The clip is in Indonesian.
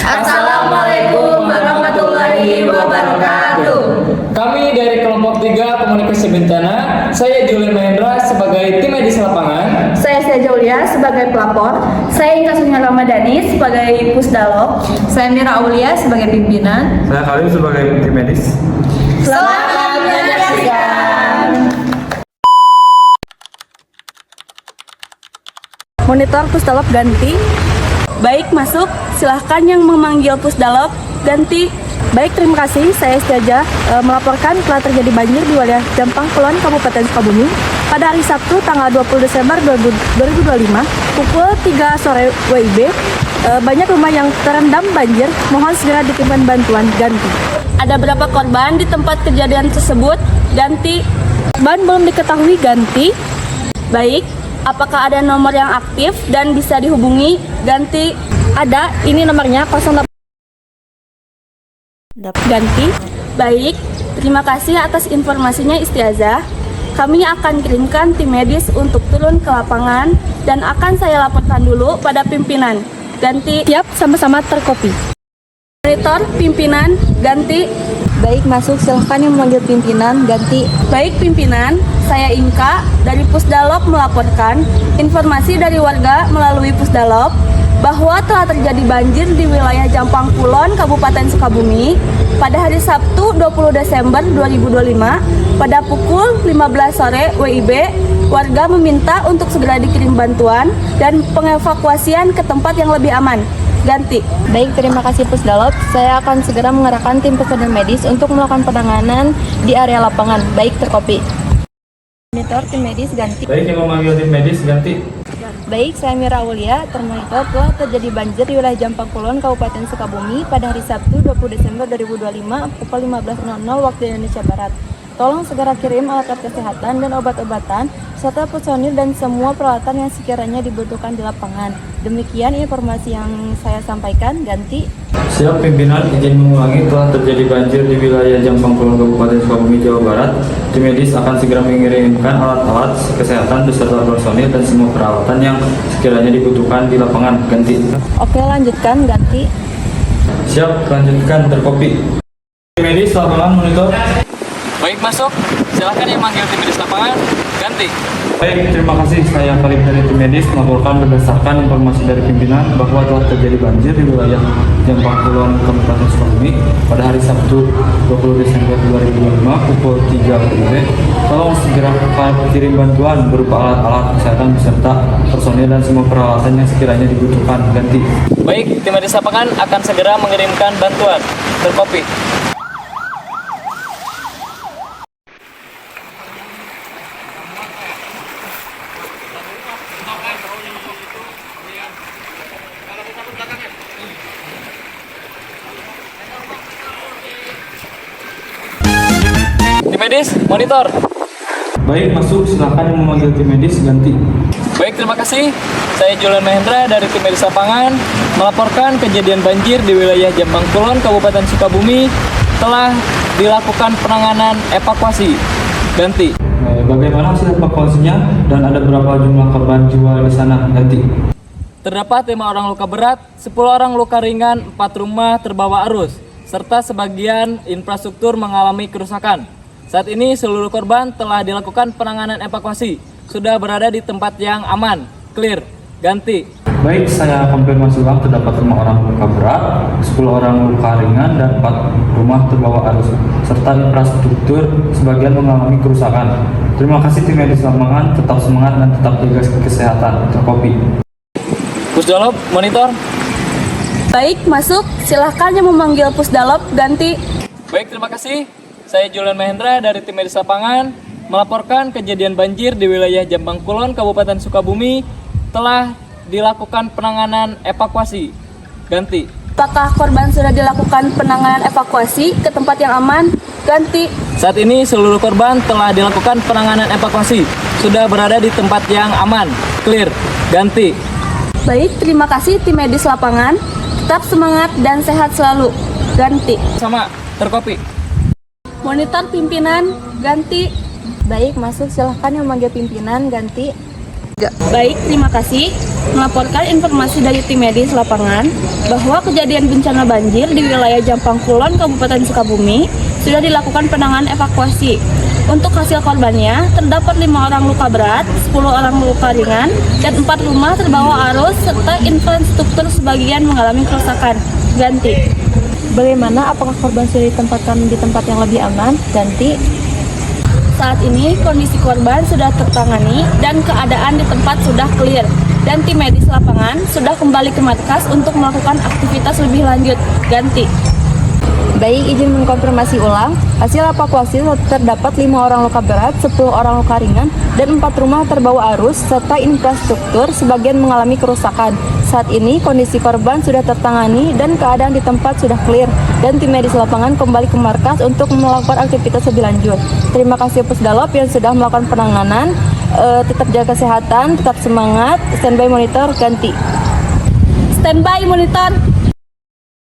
Assalamualaikum warahmatullahi wabarakatuh. Kami dari kelompok 3 Komunikasi Bencana, saya Julian Mahendra sebagai tim medis lapangan. Saya Julia sebagai pelapor. Saya Inka Sunya Ramadhani sebagai pusdalop. Saya Mira Aulia sebagai pimpinan. Saya Kalim sebagai tim medis. Selamat menyaksikan. Monitor pusdalop ganti. Baik, masuk. Silahkan yang memanggil pusdalop ganti. Baik, terima kasih. Saya Setiaja melaporkan telah terjadi banjir di wilayah Jampang Kulon, Kabupaten Sukabumi pada hari Sabtu tanggal 20 Desember 2025 pukul 3 sore WIB. Banyak rumah yang terendam banjir, mohon segera dikirimkan bantuan ganti. Ada berapa korban di tempat kejadian tersebut? Ganti. Korban belum diketahui, ganti. Baik, apakah ada nomor yang aktif dan bisa dihubungi? Ganti. Ada, ini nomornya 08. Ganti. Baik, terima kasih atas informasinya Istiazah. Kami akan kirimkan tim medis untuk turun ke lapangan dan akan saya laporkan dulu pada pimpinan. Ganti. Siap, sama-sama terkopi. Monitor pimpinan, ganti. Baik, masuk. Silahkan yang memanggil pimpinan, ganti. Baik, pimpinan. Saya Inka dari Pusdalop melaporkan informasi dari warga melalui Pusdalop bahwa telah terjadi banjir di wilayah Jampang Kulon, Kabupaten Sukabumi pada hari Sabtu 20 Desember 2025 pada pukul 15 sore WIB. Warga meminta untuk segera dikirim bantuan dan pengevakuasian ke tempat yang lebih aman. Ganti. Baik, terima kasih Pusdalop. Saya akan segera mengerahkan tim personel medis untuk melakukan penanganan di area lapangan. Baik, terkopi. Monitor tim medis ganti. Baik, yang memanggil tim medis ganti. Baik, saya Mira Aulia, termonitor telah terjadi banjir di wilayah Jampang Kulon, Kabupaten Sukabumi pada hari Sabtu 20 Desember 2025 pukul 15.00 waktu Indonesia Barat. Tolong segera kirim alat-alat kesehatan dan obat-obatan serta personil dan semua peralatan yang sekiranya dibutuhkan di lapangan. Demikian informasi yang saya sampaikan, ganti. Siap, pimpinan. Izin mengulangi, telah terjadi banjir di wilayah Jampang Kulon, Kabupaten Sukabumi, Jawa Barat. Tim medis akan segera mengirimkan alat-alat kesehatan beserta personil dan semua peralatan yang sekiranya dibutuhkan di lapangan. Ganti. Oke, lanjutkan, ganti. Siap, lanjutkan, terkopi. Tim medis lapangan monitor. Baik, masuk. Silahkan yang manggil tim medis lapangan ganti. Baik, terima kasih. Saya Kalim dari tim medis melaporkan berdasarkan informasi dari pimpinan bahwa telah terjadi banjir di wilayah Jampang Kulon, Kabupaten Sukabumi pada hari Sabtu 20 Desember 2025 pukul 3 WIB. Tolong segera kirim bantuan berupa alat-alat kesehatan beserta personil dan semua peralatan yang sekiranya dibutuhkan. Ganti. Baik, tim medis lapangan akan segera mengirimkan bantuan. Terkopi. Tim medis, monitor. Baik, masuk. Silakan yang memanggil tim medis ganti. Baik, terima kasih. Saya Julian Mahendra dari tim medis lapangan melaporkan kejadian banjir di wilayah Jampang Kulon, Kabupaten Sukabumi telah dilakukan penanganan evakuasi. Ganti. Bagaimana hasil evakuasinya dan ada berapa jumlah korban jiwa di sana? Ganti. Terdapat 5 orang luka berat, 10 orang luka ringan, 4 rumah terbawa arus, serta sebagian infrastruktur mengalami kerusakan. Saat ini seluruh korban telah dilakukan penanganan evakuasi, sudah berada di tempat yang aman. Clear. Ganti. Baik, saya konfirmasi ulang, terdapat 5 orang luka berat, 10 orang luka ringan, dan 4 rumah terbawa arus, serta infrastruktur sebagian mengalami kerusakan. Terima kasih tim medis lapangan, tetap semangat dan tetap jaga kesehatan. Terkopi. Pusdalop, monitor. Baik, masuk. Silahkan yang memanggil Pusdalop, ganti. Baik, terima kasih. Saya Julian Mahendra dari tim medis lapangan melaporkan kejadian banjir di wilayah Jampang Kulon, Kabupaten Sukabumi telah dilakukan penanganan evakuasi. Ganti. Apakah korban sudah dilakukan penanganan evakuasi ke tempat yang aman? Ganti. Saat ini seluruh korban telah dilakukan penanganan evakuasi, sudah berada di tempat yang aman. Clear. Ganti. Baik, terima kasih tim medis lapangan. Tetap semangat dan sehat selalu. Ganti. Sama, terkopi. Monitor pimpinan, ganti. Baik, masuk. Silahkan yang memanggil pimpinan, ganti. Baik, terima kasih. melaporkan informasi dari tim medis lapangan bahwa kejadian bencana banjir di wilayah Jampang Kulon, Kabupaten Sukabumi sudah dilakukan penanganan evakuasi. Untuk hasil korbannya, terdapat 5 orang luka berat, 10 orang luka ringan, dan 4 rumah terbawa arus serta infrastruktur sebagian mengalami kerusakan. Ganti. Bagaimana, apakah korban sudah ditempatkan di tempat yang lebih aman? Ganti. Saat ini kondisi korban sudah tertangani dan keadaan di tempat sudah clear. Dan tim medis lapangan sudah kembali ke markas untuk melakukan aktivitas lebih lanjut. Ganti. Baik, izin mengkonfirmasi ulang. Hasil evakuasi terdapat 5 orang luka berat, 10 orang luka ringan, dan 4 rumah terbawa arus, serta infrastruktur sebagian mengalami kerusakan. Saat ini kondisi korban sudah tertangani dan keadaan di tempat sudah clear. Dan tim medis lapangan kembali ke markas untuk melakukan aktivitas lebih lanjut. Terima kasih Pusdalop yang sudah melakukan penanganan. Tetap jaga kesehatan, tetap semangat. Standby monitor, ganti. Standby monitor.